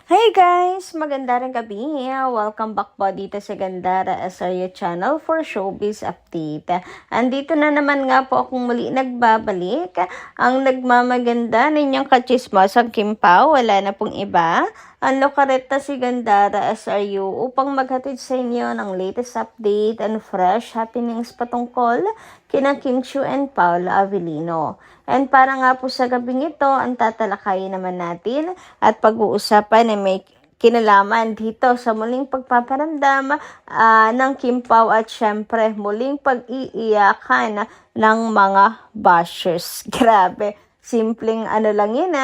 Hey guys! Magandang gabi! Welcome back po dito sa Gandara SRU channel for Showbiz Update. Andito na naman nga po akong muli nagbabalik. Ang nagmamaganda ninyong kachismosang Kim Pao, wala na pong iba. Ang lokareta si Gandara SRU upang maghatid sa inyo ng latest update and fresh happenings patungkol kina Kim Chiu and Paula Avellino. And para nga po sa gabing ito, ang tatalakayin naman natin at pag-uusapan ay may kinalaman dito sa muling pagpaparamdam ng Kim Pao at syempre muling pag-iiyakan ng mga bashers. Grabe, simpleng ano lang yun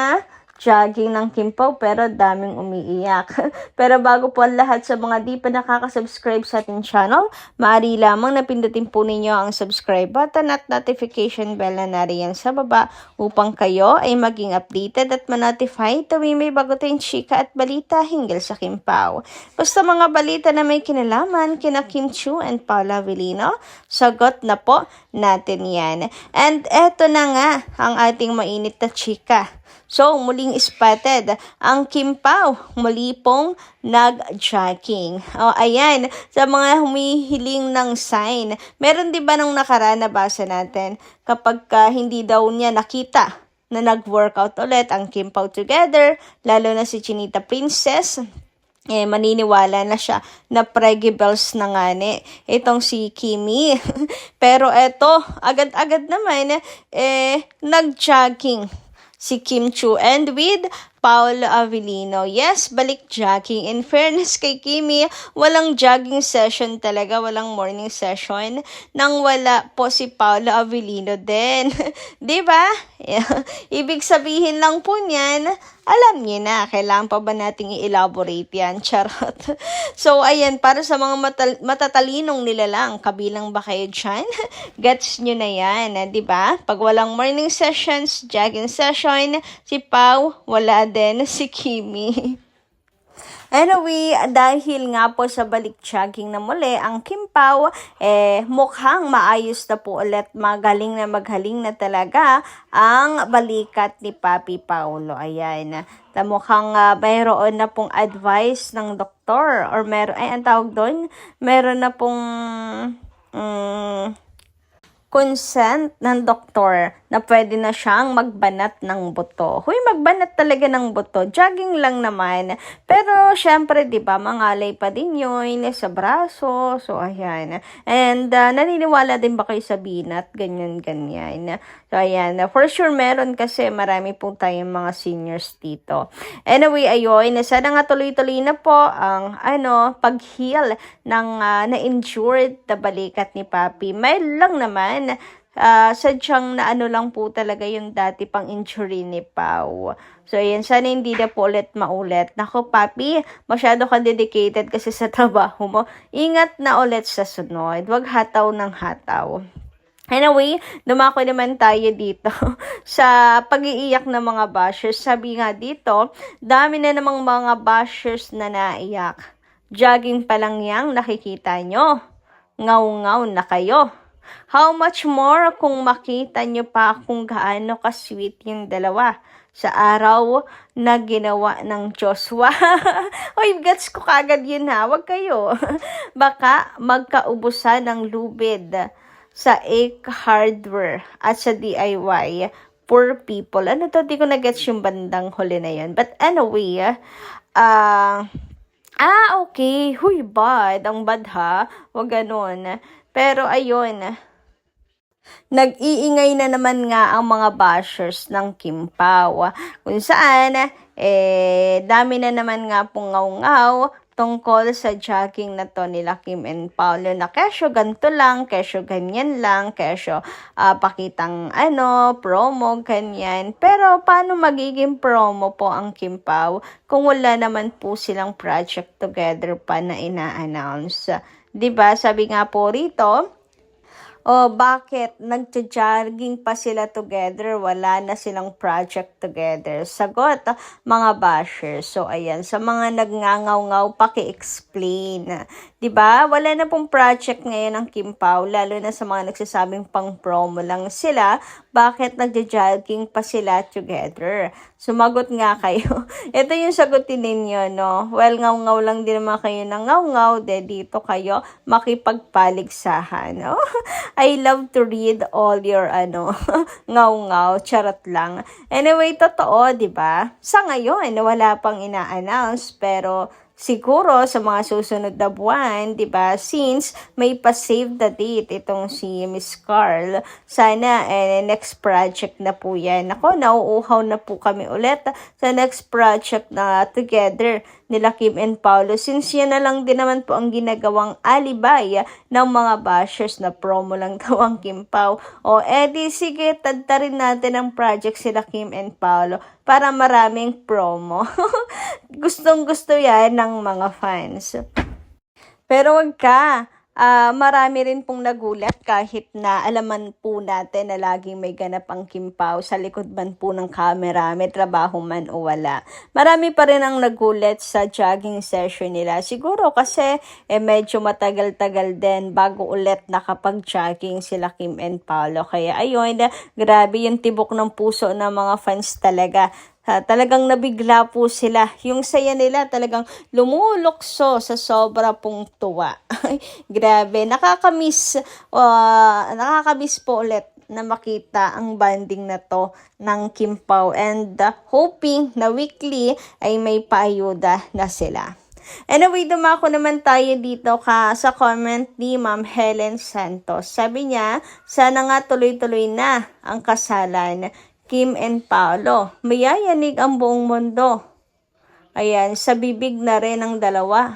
jogging ng Kim Pao pero daming umiiyak. Pero bago po ang lahat sa mga di pa nakaka-subscribe sa ating channel, maaari lamang na pindutin po ninyo ang subscribe button at notification bell na nariyan sa baba upang kayo ay maging updated at ma-notify tuwing may bago tayong chika at balita hinggil sa Kim Pao. Basta mga balita na may kinalaman kina Kim Chiu and Paula Avellino, sagot na po natin yan. And eto na nga ang ating mainit na chika. So, muling spotted ang Kim Pao, muli pong nag-jogging. O, ayan, sa mga humihiling ng sign, meron di ba nung nakaraan nabasa natin, kapag hindi daw niya nakita na nag-workout ulit ang Kim Pao together, lalo na si Chinita Princess, maniniwala na siya na pregibels na nga itong si Kimi. Pero eto, agad-agad naman, nag-jogging si Kim Chiu and with Paula Avellino. Yes, balik jogging. In fairness kay Kimi, walang jogging session talaga, walang morning session nang wala po si Paula Avellino din. 'Di ba? Ibig sabihin lang po niyan, alam niyo na, kailangan pa ba nating i-elaborate yan? Charot. So, ayan, para sa mga matatalinong nilalang, kabilang ba kayo dyan? Gets nyo na yan, di ba? Pag walang morning sessions, jogging session, si Pao, wala din si Kimi. Anyway, dahil nga po sa balik jogging na muli, ang Kim Pao, mukhang maayos na po ulit, magaling na talaga ang balikat ni Papi Paulo. Ayan, mukhang mayroon na pong advice ng doktor or ang tawag doon, meron na pong consent ng doktor na pwede na siyang magbanat ng buto. Huy, magbanat talaga ng buto. Jogging lang naman. Pero, syempre, di ba, mangalay pa din yun sa braso. So, ayan. And, naniniwala din ba kayo sa binat? Ganyan. So, ayan. For sure, meron kasi marami po tayong mga seniors dito. Anyway, ayun. Sana nga tuloy-tuloy na po ang, pag-heal ng na-injured na balikat ni Papi. May lang naman sadyang na lang po talaga yung dati pang injury ni Pao. So, ayan, sana hindi na po ulit maulit. Nako, Papi, masyado ka dedicated kasi sa trabaho mo. Ingat na ulit sa sunod. Huwag hataw ng hataw. Anyway, dumako naman tayo dito sa pag-iiyak ng mga bashers. Sabi nga dito, dami na namang mga bashers na naiyak. Jogging pa lang yang nakikita nyo. Ngaw-ngaw na kayo. How much more kung makita nyo pa kung gaano ka-sweet yung dalawa sa araw na ginawa ng Joshua. Hoy, gets ko kagad yun Huwag kayo. Baka magkaubusan ng lubid sa Ake Hardware at sa DIY. Poor people. Ano to? Di ko na-gets yung bandang huli na yun. But anyway, okay. Huy, bad. Ang bad Huwag ganun. Pero ayun, nag-iingay na naman nga ang mga bashers ng Kim Pao. Kung saan, dami na naman nga pong ngaw-ngaw tungkol sa jogging na to nila Kim and Paolo na kesyo ganito lang, kesyo ganyan lang, kesyo pakitang promo, ganyan. Pero paano magiging promo po ang Kim Pao kung wala naman po silang project together pa na ina-announce? Diba? Sabi nga po rito, O bakit nagja-jogging pa sila together, wala na silang project together? Sagot, mga bashers. So ayan, sa mga nagngangaw-ngaw, paki-explain. 'Di ba? Wala na pong project ngayon ng Kim Pao, lalo na sa mga nagsasabing pang promo lang sila. Bakit nagja-jogging pa sila together? Sumagot nga kayo. Ito yung sagutin ninyo, no? Well, ngaw-ngaw lang din naman kayo ng ngaw-ngaw, de dito kayo makipagpaligsahan, no? I love to read all your ngaw-ngaw, charot lang. Anyway, totoo, 'di ba? Sa ngayon, wala pang ina-announce, pero siguro sa mga susunod na buwan, 'di ba? Since may pa-save the date itong si Miss Carl, sana next project na po 'yan. Ako, nauuhaw na po kami ulit sa next project na together nila Kim and Paolo, since yan na lang din naman po ang ginagawang alibay ng mga bashers na promo lang daw ang Kim Pao. O edi sige, tadta rin natin ang project sila Kim and Paolo para maraming promo. Gustong gusto yan ng mga fans. Pero wag ka. Marami rin pong nagulat kahit na alaman po natin na laging may ganap ang Kim Pao sa likod man po ng camera, may trabaho man o wala. Marami pa rin ang nagulat sa jogging session nila. Siguro kasi medyo matagal-tagal din bago ulit nakapag-jogging sila Kim and Paolo. Kaya ayun, grabe yung tibok ng puso ng mga fans talaga. Talagang nabigla po sila. Yung saya nila talagang lumulukso sa sobra pong tuwa. Grabe, nakakamiss po ulit na makita ang banding na to ng Kim Pao, and hoping na weekly ay may paayuda na sila. Anyway, dumako naman tayo dito sa comment ni Ma'am Helen Santos. Sabi niya, sana nga tuloy-tuloy na ang kasalan Kim and Paolo. Mayayanig ang buong mundo. Ayan, sa bibig na rin ng dalawa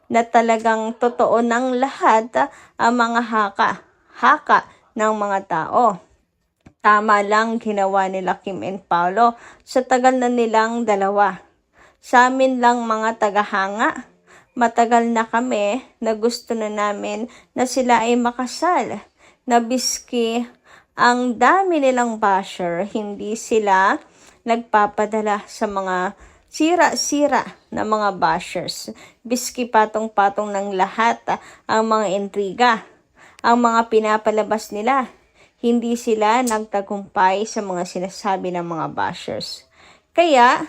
na talagang totoo ng lahat ang mga haka ng mga tao. Tama lang ginawa nila Kim and Paolo sa tagal na nilang dalawa. Sa amin lang mga tagahanga, matagal na kami na gusto na namin na sila ay makasal. Nabiski ang dami nilang basher, hindi sila nagpapadala sa mga sira-sira na mga bashers. Biski patong-patong ng lahat ang mga intriga, ang mga pinapalabas nila. Hindi sila nagtagumpay sa mga sinasabi ng mga bashers. Kaya,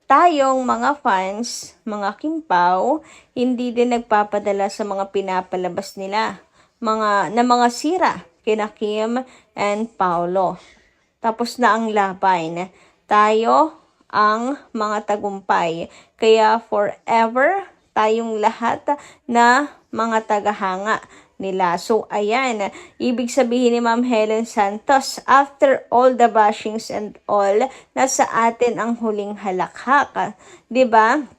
tayong mga fans, mga Kim Pao, hindi din nagpapadala sa mga pinapalabas nila, mga sira kina Kim and Paolo. Tapos na ang laban. Tayo ang mga tagumpay. Kaya forever tayong lahat na mga tagahanga nila. So ayan, ibig sabihin ni Ma'am Helen Santos, after all the bashings and all, nasa atin ang huling halakhak. 'Di ba?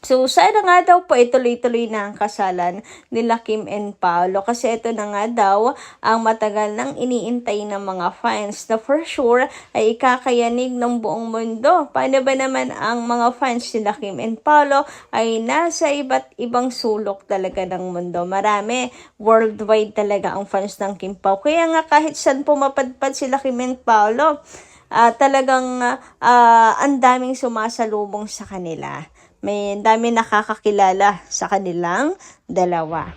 So, sana nga daw po ituloy-tuloy na ang kasalan nila Kim and Paolo, kasi ito na nga daw ang matagal nang iniintay ng mga fans na for sure ay ikakayanig ng buong mundo. Paano ba naman ang mga fans nila Kim and Paolo ay nasa iba't ibang sulok talaga ng mundo. Marami, worldwide talaga ang fans ng Kim Pao. Kaya nga kahit saan pumapadpad sila Kim and Paolo, talagang ang daming sumasalubong sa kanila. May dami nakakakilala sa kanilang dalawa.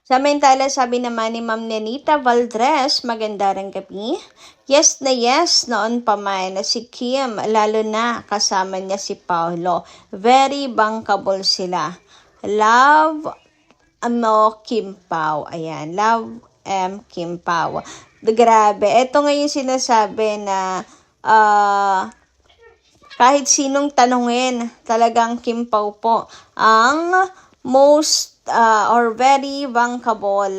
Samantala, sabi naman ni Ma'am Nenita Valdres, maganda rin gabi. Yes na yes noon pa man na si Kim, lalo na kasama niya si Paolo. Very bankable sila. Love Kim Pao. Ayan, love Kim Pao. Grabe, ito ngayon sinasabi na kahit sinong tanungin, talagang Kim Pao po ang most or very bankable,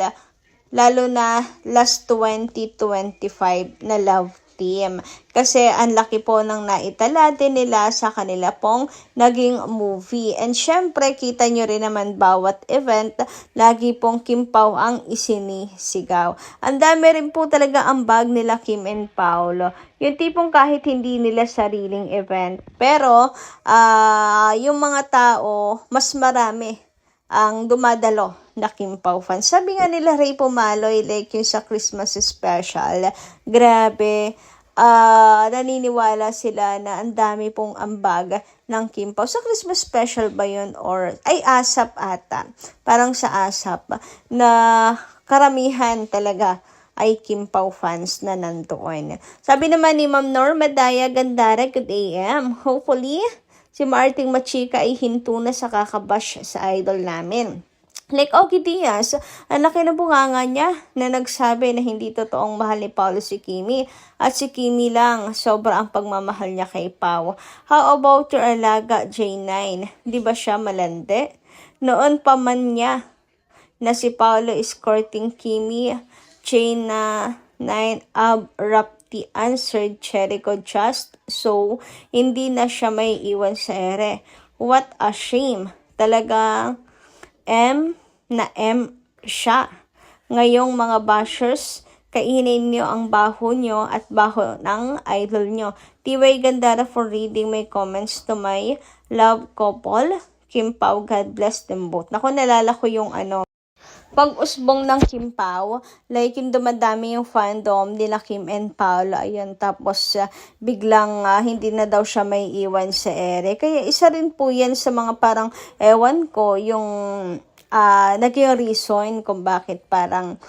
lalo na last 2025 na love team. Kasi ang laki po ng naitala din nila sa kanila pong naging movie. And syempre, kita nyo rin naman bawat event, lagi pong Kim Pao ang isinisigaw. Ang dami rin po talaga ang bag nila Kim and Paolo. Yung tipong kahit hindi nila sariling event. Pero, yung mga tao, mas marami ang dumadalo na Kim Pao fans. Sabi nga nila Ray Pumaloy, like yung sa Christmas special, grabe, naniniwala sila na ang dami pong ambag ng Kim Pao. Sa Christmas special ba yun? Or, ay, ASAP ata. Parang sa ASAP na karamihan talaga ay Kim Pao fans na nandoon. Sabi naman ni Ma'am Norma Daya Gandara, good AM. Hopefully, si Marting Machika ay hinto na sa kakabash sa idol namin. Like Ogie Diaz, ang laki na bunganga niya na nagsabi na hindi totoong mahal ni Paolo si Kimi at si Kimi lang sobra ang pagmamahal niya kay Pao. How about your alaga J9? Di ba siya malandi? Noon pa man niya na si Paolo is courting Kimi, J9 abruptly answered Jericho just so hindi na siya may iwan sa ere. What a shame. Talagang M siya. Ngayong mga bashers, kainin nyo ang baho nyo at baho ng idol nyo. Tiway Gandara for reading my comments to my love couple, Kim Pao, God bless them both. Naku, nalala ko yung pag-usbong ng Kim Pao, like yung dumadami yung fandom nila Kim and Paolo, ayun, tapos biglang hindi na daw siya may iwan sa ere. Kaya isa rin po yan sa mga parang, ewan ko, yung naging reason kung bakit parang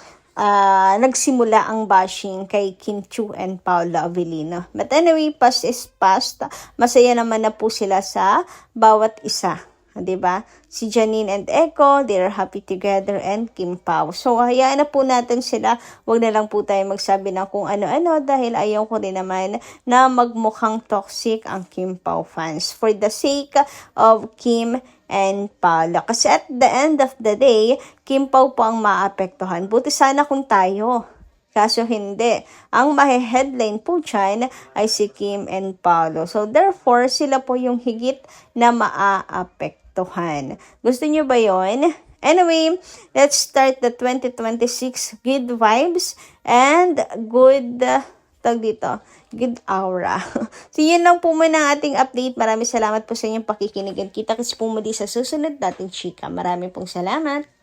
nagsimula ang bashing kay Kim Chiu and Paolo Avellino. But anyway, past is past. Masaya naman na po sila sa bawat isa. Diba? Si Janine and Echo, they're happy together, and Kim Pao. So, hayaan na po natin sila. Huwag na lang po tayo magsabi ng kung ano-ano dahil ayaw ko rin naman na magmukhang toxic ang Kim Pao fans. For the sake of Kim and Paolo. Kasi at the end of the day, Kim Pao po ang maapektuhan. Buti sana kung tayo. Kaso hindi. Ang mahe-headline po dyan ay si Kim and Paolo. So, therefore, sila po yung higit na maaapektuhan. Gusto nyo ba yon? Anyway, let's start the 2026 good vibes and good, good aura. So, yun lang po muna ang ating update. Maraming salamat po sa inyong pakikinig. Kita-kits po muli sa susunod nating chika. Maraming pong salamat.